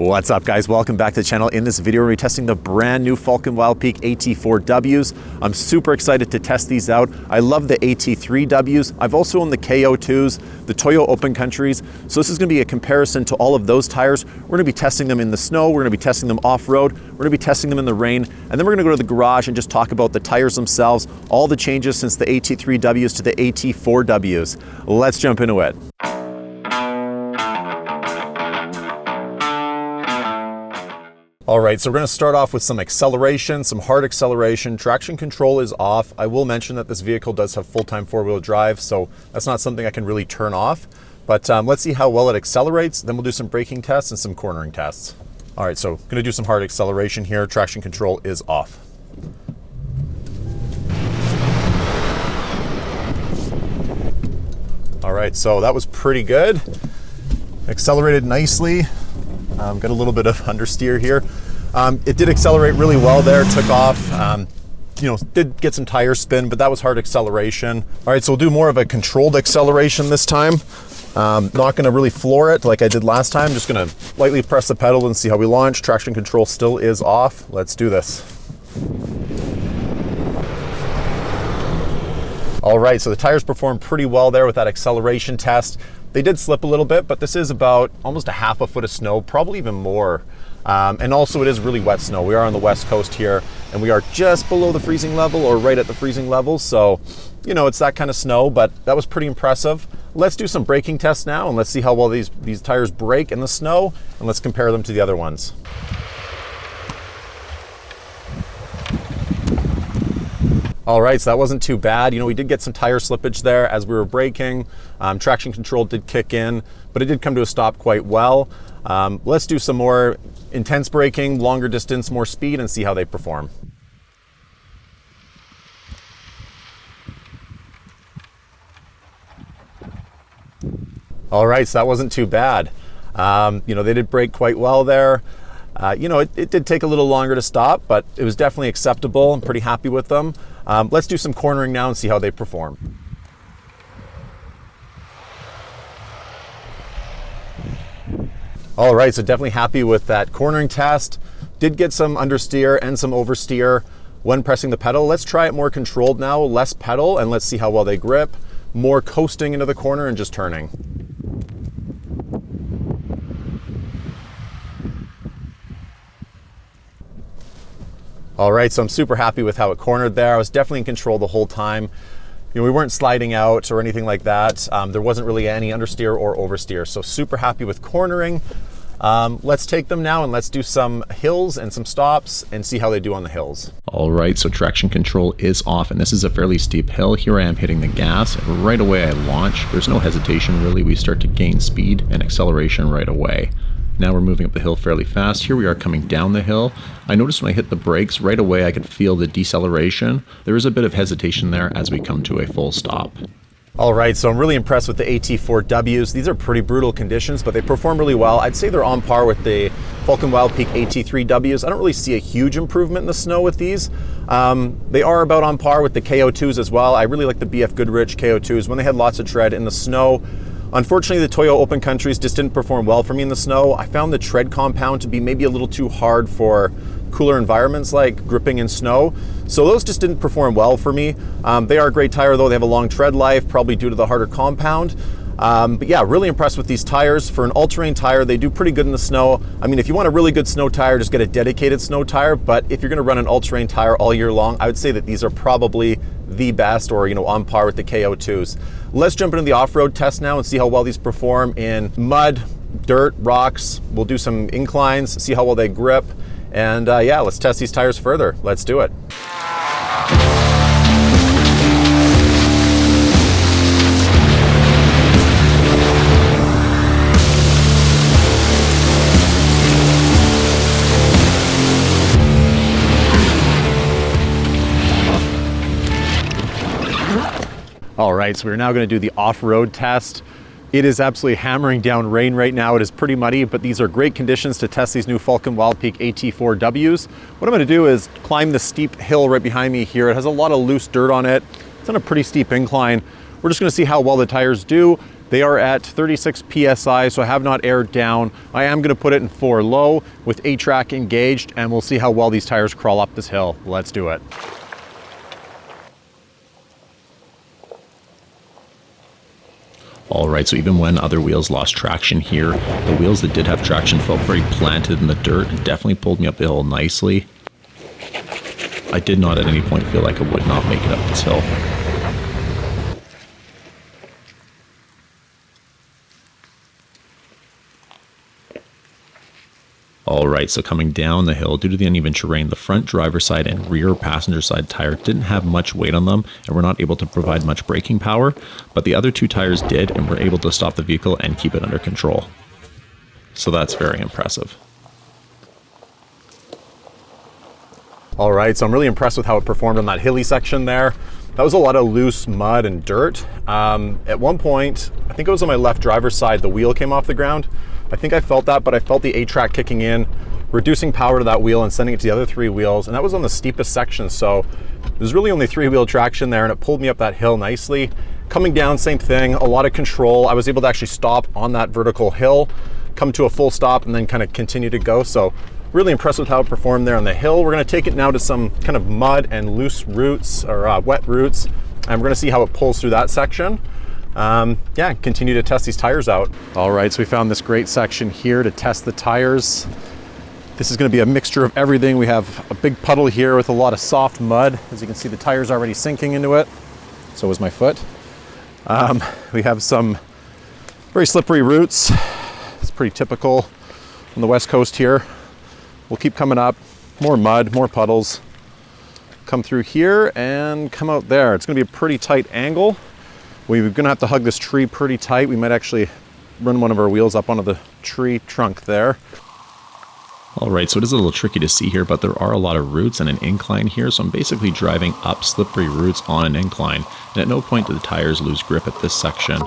What's up, guys? Welcome back to the channel. In this video, we're testing the brand new Falken Wildpeak AT4Ws. I'm super excited to test these out. I love the AT3Ws. I've also owned the KO2s, the Toyo Open Countries. So this is going to be a comparison to all of those tires. We're going to be testing them in the snow. We're going to be testing them off-road. We're going to be testing them in the rain. And then we're going to go to the garage and just talk about the tires themselves, all the changes since the AT3Ws to the AT4Ws. Let's jump into it. All right, so we're going to start off with some acceleration, some hard acceleration. Traction control is off. I will mention that this vehicle does have full-time four-wheel drive, so that's not something I can really turn off. But let's see how well it accelerates. Then we'll do some braking tests and some cornering tests. All right, so going to do some hard acceleration here. Traction control is off. All right, so that was pretty good. Accelerated nicely. Got a little bit of understeer here. It did accelerate really well there, took off, did get some tire spin, but that was hard acceleration. All right, so we'll do more of a controlled acceleration this time. Not gonna really floor it like I did last time. Just gonna lightly press the pedal and see how we launch. Traction control still is off. Let's do this. All right, so the tires performed pretty well there with that acceleration test. They did slip a little bit, but this is about almost a half a foot of snow, probably even more. And also it is really wet snow. We are on the west coast here and we are just below the freezing level or right at the freezing level. So, it's that kind of snow, but that was pretty impressive. Let's do some braking tests now and let's see how well these tires brake in the snow and let's compare them to the other ones. All right, so that wasn't too bad. We did get some tire slippage there as we were braking. Traction control did kick in, but it did come to a stop quite well. Let's do some more intense braking, longer distance, more speed, and see how they perform. All right, so that wasn't too bad. They did brake quite well there. It did take a little longer to stop, but it was definitely acceptable. I'm pretty happy with them. Let's do some cornering now and see how they perform. All right, so definitely happy with that cornering test. Did get some understeer and some oversteer when pressing the pedal. Let's try it more controlled now, less pedal, and let's see how well they grip. More coasting into the corner and just turning. All right, so I'm super happy with how it cornered there. I was definitely in control the whole time. We weren't sliding out or anything like that. There wasn't really any understeer or oversteer, so super happy with cornering. Let's take them now and let's do some hills and some stops and see how they do on the hills. All right, so traction control is off and this is a fairly steep hill. Here I am hitting the gas and right away I launch. There's no hesitation really. We start to gain speed and acceleration right away. Now we're moving up the hill fairly fast. Here we are coming down the hill. I noticed when I hit the brakes, right away I could feel the deceleration. There is a bit of hesitation there as we come to a full stop. All right, so I'm really impressed with the AT4Ws. These are pretty brutal conditions, but they perform really well. I'd say they're on par with the Falken Wildpeak AT3Ws. I don't really see a huge improvement in the snow with these. They are about on par with the KO2s as well. I really like the BF Goodrich KO2s when they had lots of tread in the snow. Unfortunately, the Toyo Open Countries just didn't perform well for me in the snow. I found the tread compound to be maybe a little too hard for cooler environments like gripping in snow. So those just didn't perform well for me. They are a great tire though. They have a long tread life, probably due to the harder compound. But yeah, really impressed with these tires. For an all-terrain tire, they do pretty good in the snow. I mean, if you want a really good snow tire, just get a dedicated snow tire. But if you're gonna run an all-terrain tire all year long, I would say that these are probably the best or, on par with the KO2s. Let's jump into the off-road test now and see how well these perform in mud, dirt, rocks. We'll do some inclines, see how well they grip. And yeah, let's test these tires further. Let's do it. All right, so we're now going to do the off-road test. It is absolutely hammering down rain right now. It is pretty muddy, but these are great conditions to test these new Falken Wildpeak AT4Ws. What I'm going to do is climb the steep hill right behind me here. It has a lot of loose dirt on it. It's on a pretty steep incline. We're just going to see how well the tires do. They are at 36 PSI, so I have not aired down. I am gonna put it in 4 low with 8-track engaged, and we'll see how well these tires crawl up this hill. Let's do it. All right, so even when other wheels lost traction here, the wheels that did have traction felt very planted in the dirt and definitely pulled me up the hill nicely. I did not at any point feel like I would not make it up this hill. Alright, so coming down the hill, due to the uneven terrain, the front driver's side and rear passenger side tire didn't have much weight on them and were not able to provide much braking power, but the other 2 tires did and were able to stop the vehicle and keep it under control. So that's very impressive. Alright, so I'm really impressed with how it performed on that hilly section there. That was a lot of loose mud and dirt. At one point, I think it was on my left driver's side, the wheel came off the ground. I think I felt that, but I felt the 8-track kicking in, reducing power to that wheel and sending it to the other 3 wheels, and that was on the steepest section, so there's really only 3-wheel traction there, and it pulled me up that hill nicely. Coming down, same thing, a lot of control. I was able to actually stop on that vertical hill, come to a full stop, and then kind of continue to go, so really impressed with how it performed there on the hill. We're gonna take it now to some kind of mud and loose roots, or wet roots, and we're gonna see how it pulls through that section. Yeah, continue to test these tires out. All right, so we found this great section here to test the tires. This is gonna be a mixture of everything. We have a big puddle here with a lot of soft mud. As you can see, the tire's already sinking into it. So is my foot. We have some very slippery roots. It's pretty typical on the West Coast here. We'll keep coming up, more mud, more puddles. Come through here and come out there. It's gonna be a pretty tight angle. We're gonna have to hug this tree pretty tight. We might actually run one of our wheels up onto the tree trunk there. All right, so it is a little tricky to see here, but there are a lot of roots and an incline here, so I'm basically driving up slippery roots on an incline, and at no point do the tires lose grip at this section.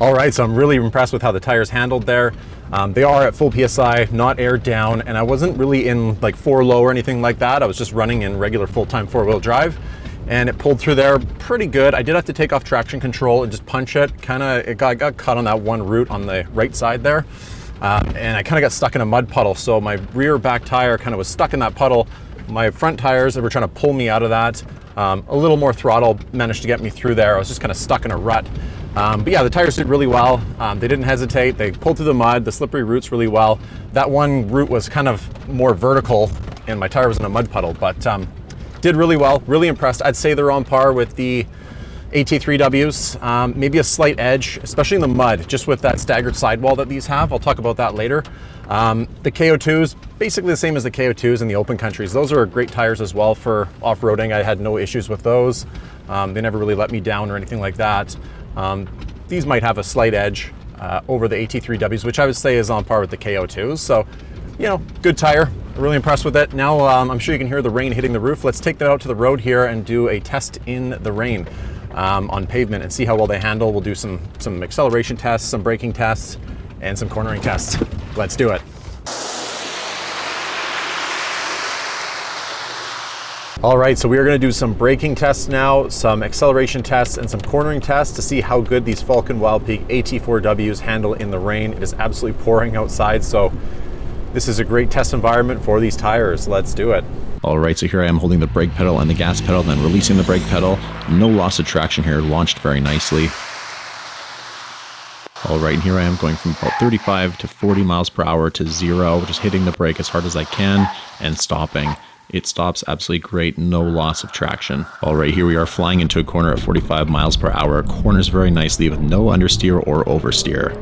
All right, so I'm really impressed with how the tires handled there. They are at full PSI, not aired down, and I wasn't really in like 4 low or anything like that. I was just running in regular full-time 4-wheel drive, and it pulled through there pretty good. I did have to take off traction control and just punch it. It got caught on that one root on the right side there, and I kind of got stuck in a mud puddle. So my rear back tire kind of was stuck in that puddle. My front tires, they were trying to pull me out of that. A little more throttle managed to get me through there. I was just kind of stuck in a rut. But yeah, the tires did really well. They didn't hesitate. They pulled through the mud, the slippery roots really well. That one root was kind of more vertical and my tire was in a mud puddle, but did really well, really impressed. I'd say they're on par with the AT4Ws, maybe a slight edge, especially in the mud, just with that staggered sidewall that these have. I'll talk about that later. The KO2s, basically the same as the KO2s in the open countries. Those are great tires as well for off-roading. I had no issues with those. They never really let me down or anything like that. These might have a slight edge over the AT3Ws, which I would say is on par with the KO2s. So, you know, good tire. Really impressed with it. Now I'm sure you can hear the rain hitting the roof. Let's take that out to the road here and do a test in the rain on pavement and see how well they handle. We'll do some acceleration tests, some braking tests, and some cornering tests. Let's do it. All right, so we are going to do some braking tests now, some acceleration tests, and some cornering tests to see how good these Falken Wildpeak AT4Ws handle in the rain. It is absolutely pouring outside, so this is a great test environment for these tires. Let's do it. All right, so here I am holding the brake pedal and the gas pedal, then releasing the brake pedal. No loss of traction here, launched very nicely. All right, and here I am going from about 35 to 40 miles per hour to 0, just hitting the brake as hard as I can and stopping. It stops absolutely great, no loss of traction. All right, here we are flying into a corner at 45 miles per hour. Corners very nicely with no understeer or oversteer.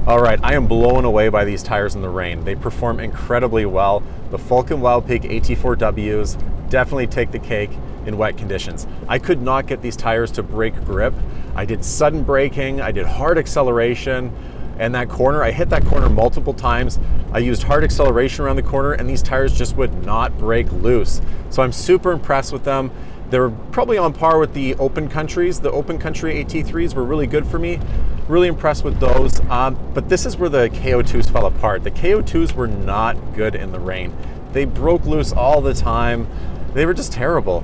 All right, I am blown away by these tires in the rain. They perform incredibly well. The Falken Wildpeak AT4Ws definitely take the cake in wet conditions. I could not get these tires to break grip. I did sudden braking, I did hard acceleration, and that corner, I hit that corner multiple times. I used hard acceleration around the corner and these tires just would not break loose. So I'm super impressed with them. They're probably on par with the Open Countries. The Open Country AT3s were really good for me. Really impressed with those. But this is where the KO2s fell apart. The KO2s were not good in the rain. They broke loose all the time. They were just terrible.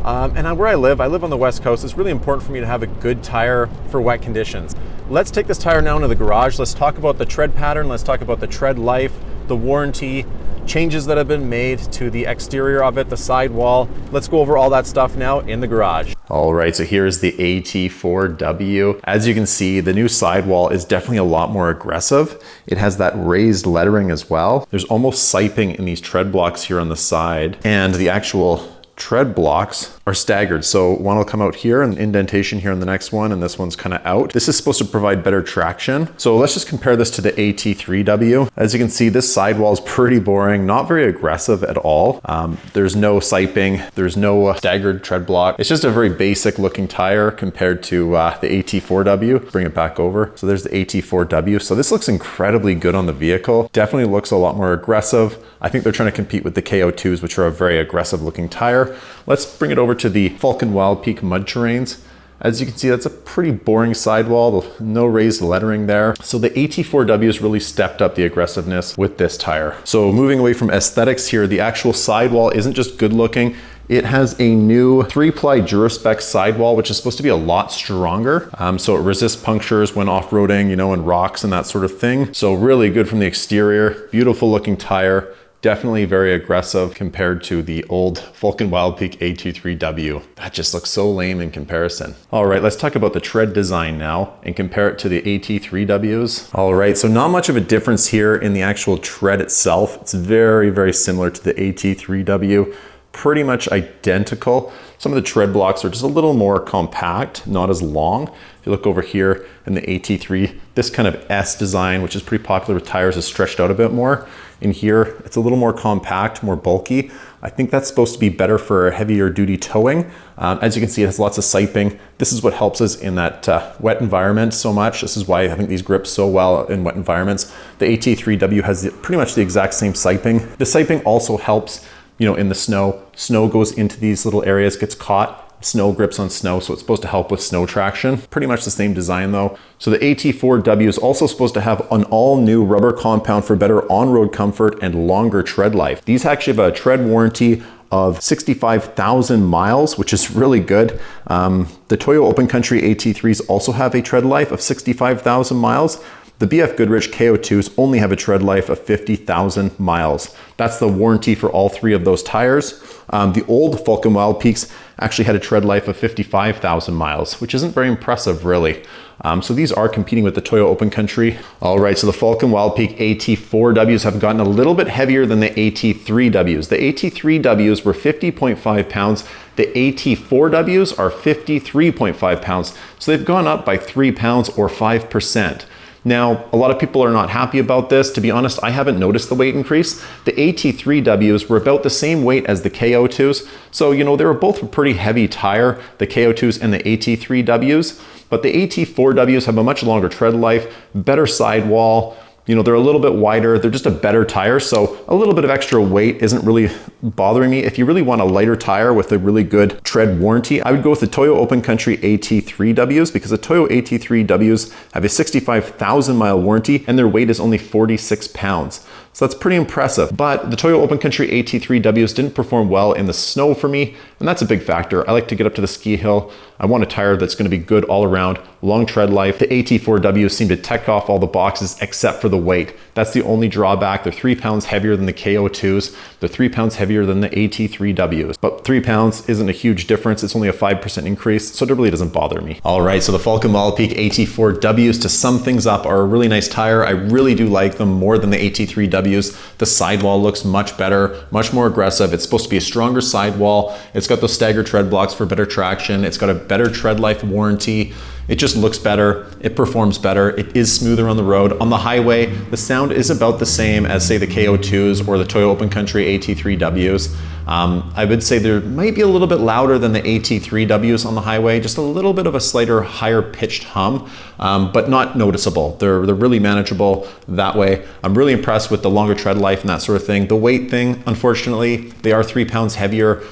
And where I live on the West Coast. It's really important for me to have a good tire for wet conditions. Let's take this tire now into the garage. Let's talk about the tread pattern. Let's talk about the tread life, the warranty, changes that have been made to the exterior of it, the sidewall. Let's go over all that stuff now in the garage. All right, so here's the AT4W. As you can see, the new sidewall is definitely a lot more aggressive. It has that raised lettering as well. There's almost siping in these tread blocks here on the side, and the actual tread blocks are staggered. So one will come out here and indentation here on the next one, and this one's kind of out. This is supposed to provide better traction. So let's just compare this to the AT3W. As you can see, this sidewall is pretty boring, not very aggressive at all. There's no siping, there's no staggered tread block. It's just a very basic looking tire compared to the AT4W. Bring it back over. So there's the AT4W. So this looks incredibly good on the vehicle. Definitely looks a lot more aggressive. I think they're trying to compete with the KO2s, which are a very aggressive looking tire. Let's bring it over to the Falken Wildpeak mud terrains. As you can see, that's a pretty boring sidewall, no raised lettering there. So the AT4W has really stepped up the aggressiveness with this tire. So moving away from aesthetics here, the actual sidewall isn't just good looking. It has a new 3-ply Duraspec sidewall, which is supposed to be a lot stronger. So it resists punctures when off-roading, you know, and rocks and that sort of thing. So really good from the exterior, beautiful looking tire. Definitely very aggressive compared to the old Falken Wildpeak AT3W. That just looks so lame in comparison. All right, let's talk about the tread design now and compare it to the AT3Ws. All right, so not much of a difference here in the actual tread itself. It's very, very similar to the AT3W. Pretty much identical. Some of the tread blocks are just a little more compact, not as long. If you look over here in the AT3, this kind of S design, which is pretty popular with tires, is stretched out a bit more. In here, it's a little more compact, more bulky. I think that's supposed to be better for heavier duty towing. As you can see, it has lots of siping. This is what helps us in that wet environment so much. This is why I think these grip so well in wet environments. The AT3W has pretty much the exact same siping. The siping also helps, you know, in the snow. Snow goes into these little areas, gets caught. Snow grips on snow, so it's supposed to help with snow traction. Pretty much the same design though. So the AT4W is also supposed to have an all new rubber compound for better on-road comfort and longer tread life. These actually have a tread warranty of 65,000 miles, which is really good. The Toyo Open Country AT3s also have a tread life of 65,000 miles. The BF Goodrich KO2s only have a tread life of 50,000 miles. That's the warranty for all three of those tires. The old Falken Wildpeaks actually had a tread life of 55,000 miles, which isn't very impressive really. So these are competing with the Toyo Open Country. All right, so the Falken Wildpeak AT4Ws have gotten a little bit heavier than the AT3Ws. The AT3Ws were 50.5 pounds. The AT4Ws are 53.5 pounds. So they've gone up by 3 pounds or 5%. Now, a lot of people are not happy about this. To be honest, I haven't noticed the weight increase. The AT3Ws were about the same weight as the KO2s. So, you know, they were both a pretty heavy tire, the KO2s and the AT3Ws. But the AT4Ws have a much longer tread life, better sidewall. You know, they're a little bit wider. They're just a better tire. So a little bit of extra weight isn't really bothering me. If you really want a lighter tire with a really good tread warranty, I would go with the Toyo Open Country AT3Ws because the Toyo AT3Ws have a 65,000 mile warranty and their weight is only 46 pounds. So that's pretty impressive. But the Toyo Open Country AT3Ws didn't perform well in the snow for me, and that's a big factor. I like to get up to the ski hill. I want a tire that's going to be good all around, long tread life. The AT4Ws seem to tick off all the boxes except for the weight. That's the only drawback. They're 3 pounds heavier than the KO2s. They're 3 pounds heavier than the AT3Ws. But 3 pounds isn't a huge difference. It's only a 5% increase, so it really doesn't bother me. All right, so the Falken Wildpeak AT4Ws, to sum things up, are a really nice tire. I really do like them more than the AT3Ws. The sidewall looks much better, much more aggressive. It's supposed to be a stronger sidewall. It's got those staggered tread blocks for better traction. It's got a better tread life warranty. It just looks better. It performs better. It is smoother on the road. On the highway, the sound is about the same as, say, the KO2s or the Toyo Open Country AT3Ws. I would say there might be a little bit louder than the AT3Ws on the highway, just a little bit of a slighter, higher pitched hum, but not noticeable. They're really manageable that way. I'm really impressed with the longer tread life and that sort of thing. The weight thing, unfortunately, they are 3 pounds heavier.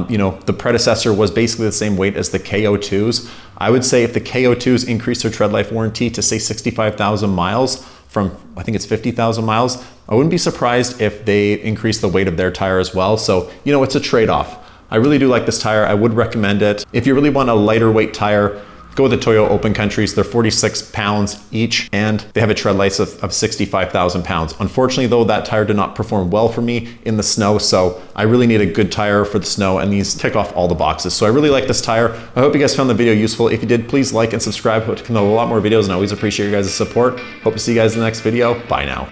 You know, the predecessor was basically the same weight as the KO2s. I would say if the KO2s increase their tread life warranty to say 65,000 miles from, I think it's 50,000 miles, I wouldn't be surprised if they increase the weight of their tire as well. So, you know, it's a trade-off. I really do like this tire. I would recommend it. If you really want a lighter weight tire, go with the Toyo Open Countries. They're 46 pounds each, and they have a tread life of 65,000 pounds. Unfortunately though, that tire did not perform well for me in the snow, so I really need a good tire for the snow, and these tick off all the boxes. So I really like this tire. I hope you guys found the video useful. If you did, please like and subscribe. Hope to come out a lot more videos, and I always appreciate your guys' support. Hope to see you guys in the next video. Bye now.